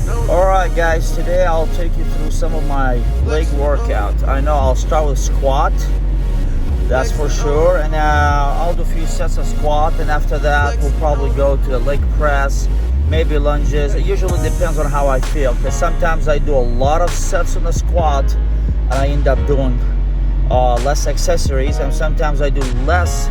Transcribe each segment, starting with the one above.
Alright guys, today I'll take you through some of my leg workout. I know I'll start with squat, that's for sure, and I'll do a few sets of squat, and after that we'll probably go to the leg press, maybe lunges. It usually depends on how I feel, because sometimes I do a lot of sets on the squat and I end up doing less accessories, and sometimes I do less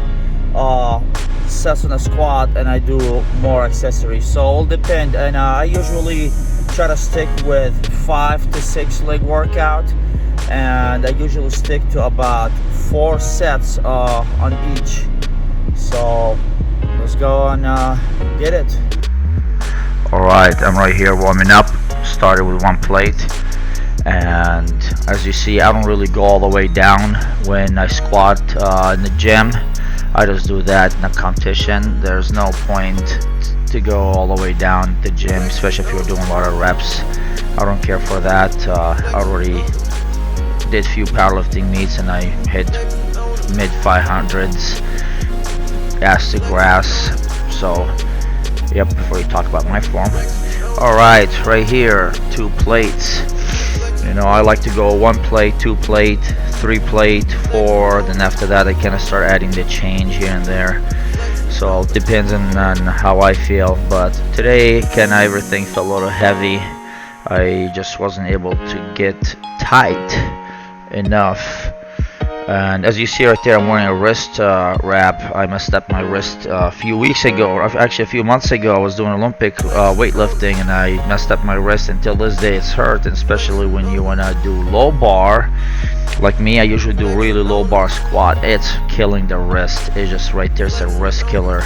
sets on the squat and I do more accessories. So it'll depend, and I usually try to stick with 5 to 6 leg workout, and I usually stick to about 4 sets on each. So let's go and get it. Alright, I'm right here warming up. Started with one plate, and as you see, I don't really go all the way down when I squat in the gym. I just do that in a competition. There's no point to go all the way down the gym, especially if you're doing a lot of reps. I don't care for that. I already did a few powerlifting meets and I hit mid 500s ass to grass. So yep, before you talk about my form. Alright, right here, 2 plates. You know, I like to go 1 plate, 2 plate, 3 plate, 4, then after that I kind of start adding the change here and there. So it depends on how I feel, but today everything felt a little heavy. I just wasn't able to get tight enough. And as you see right there, I'm wearing a wrist wrap. I messed up my wrist a few weeks ago, or actually a few months ago. I was doing Olympic weightlifting and I messed up my wrist. Until this day it's hurt, and especially when you want to do low bar. Like me, I usually do really low bar squat. It's killing the wrist. It's just right there, it's a wrist killer,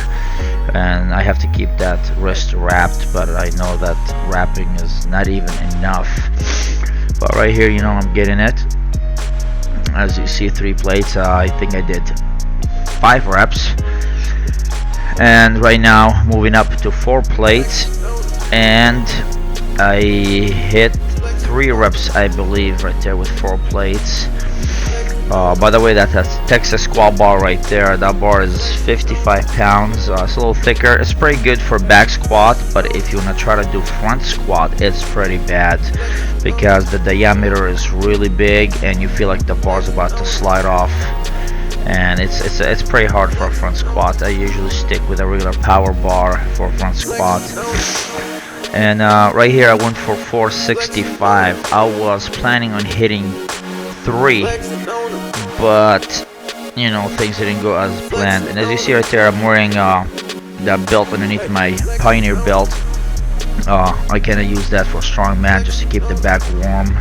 and I have to keep that wrist wrapped, but I know that wrapping is not even enough. But right here, you know, I'm getting it. As you see, 3 plates. I think I did 5 reps, and right now moving up to 4 plates, and I hit 3 reps, I believe, right there with 4 plates. By the way, that's Texas squat bar right there. That bar is 55 pounds. It's a little thicker. It's pretty good for back squat, but if you want to try to do front squat, it's pretty bad because the diameter is really big and you feel like the bar's about to slide off, and it's pretty hard for a front squat. I usually stick with a regular power bar for front squat. And right here I went for 465. I was planning on hitting 3, but you know, things didn't go as planned. And as you see right there, I'm wearing that belt underneath my Pioneer belt. I kind of use that for strongman just to keep the back warm,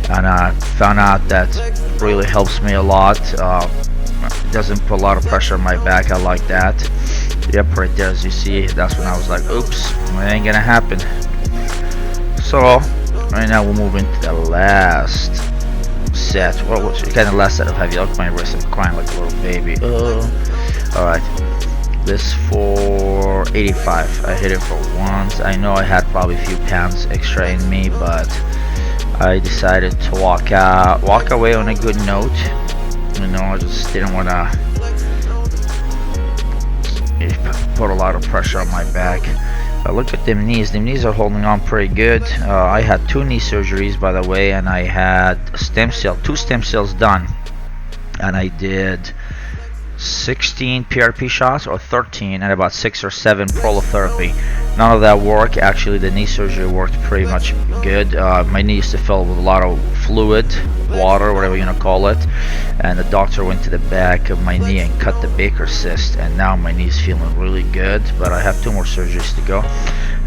and I found out that really helps me a lot. It doesn't put a lot of pressure on my back. I like that. Yep, right there, as you see, that's when I was like, oops, it ain't gonna happen. So right now we'll move into the last set. Well, kind of last set of heavy. Look at my wrist, I'm crying like a little baby. Alright, this for 85. I hit it for once. I know I had probably a few pounds extra in me, but I decided to walk away on a good note. You know, I just didn't want to put a lot of pressure on my back. Look at them knees. The knees are holding on pretty good. I had 2 knee surgeries, by the way, and I had 2 stem cells done, and I did 16 PRP shots or 13 and about 6 or 7 prolotherapy. None of that worked. Actually, the knee surgery worked pretty much good. My knee used to fill with a lot of fluid, water, whatever you want to call it, and the doctor went to the back of my knee and cut the Baker cyst, and now my knee's feeling really good, but I have 2 more surgeries to go.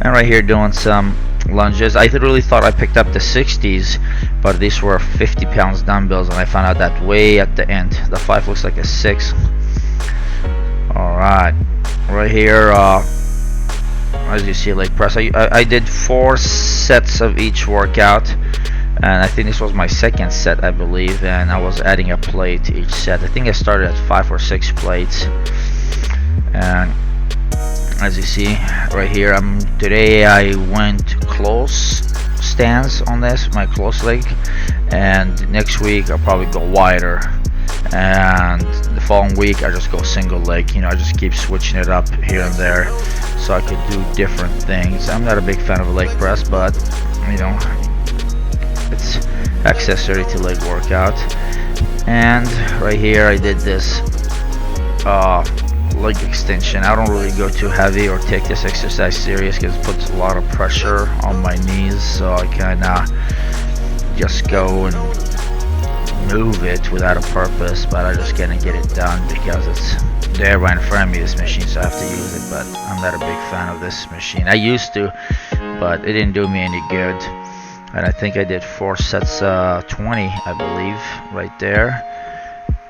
And right here doing some lunges. I really thought I picked up the 60s, but these were 50 pounds dumbbells, and I found out that way at the end. The 5 looks like a 6. Alright, right here, as you see, leg press. I did 4 sets of each workout, and I think this was my 2nd set, I believe, and I was adding a plate to each set. I think I started at 5 or 6 plates. And as you see right here, today I went close stance on this, my close leg, and next week I'll probably go wider. And the following week I just go single leg. You know, I just keep switching it up here and there so I could do different things. I'm not a big fan of a leg press, but you know, it's accessory to leg workout. And right here I did this leg extension. I don't really go too heavy or take this exercise serious because it puts a lot of pressure on my knees, so I kinda just go and move it without a purpose, but I just gonna get it done because it's there right in front of me, this machine, so I have to use it. But I'm not a big fan of this machine. I used to, but it didn't do me any good. And I think I did 4 sets 20, I believe, right there.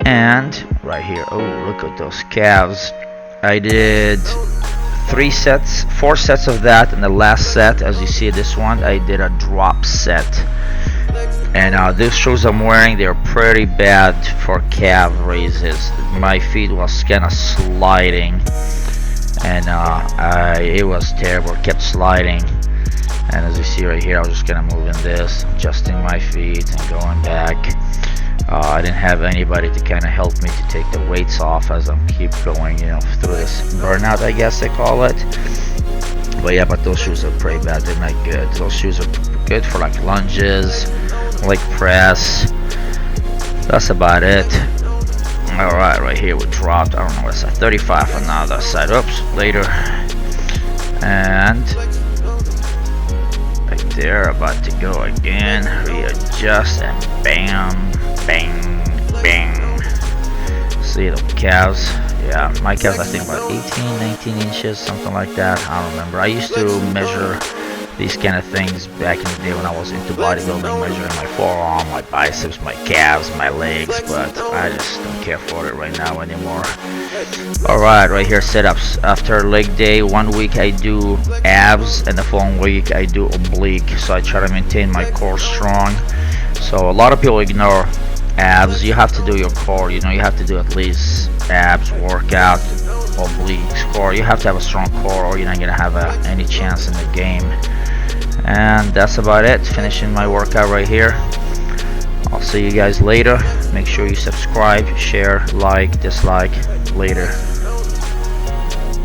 And right here, oh, look at those calves. I did 4 sets of that, and the last set, as you see this one, I did a drop set. And these shoes I'm wearing, they're pretty bad for calf raises. My feet was kind of sliding, and it was terrible. It kept sliding. And as you see right here, I was just gonna move in this, adjusting my feet and going back. I didn't have anybody to kind of help me to take the weights off as I keep going, you know, through this burnout, I guess they call it. But yeah, but those shoes are pretty bad. They're not good. Those shoes are good for like lunges, leg press. That's about it. Alright, right here we dropped, I don't know what's that, 35 on the other side. Oops, later. And right there, about to go again. Readjust and bam, bang, bang. See the calves? Yeah, my calves I think about 18, 19 inches, something like that. I don't remember. I used to measure these kind of things back in the day when I was into bodybuilding, measuring my forearm, my biceps, my calves, my legs, but I just don't care for it right now anymore. Alright, right here, setups. After leg day, 1 week I do abs, and the following week I do oblique, so I try to maintain my core strong. So a lot of people ignore abs. You have to do your core, you know, you have to do at least abs workout, obliques, core. You have to have a strong core or you're not gonna have any chance in the game. And that's about it. Finishing my workout right here. I'll see you guys later. Make sure you subscribe, share, like, dislike. Later.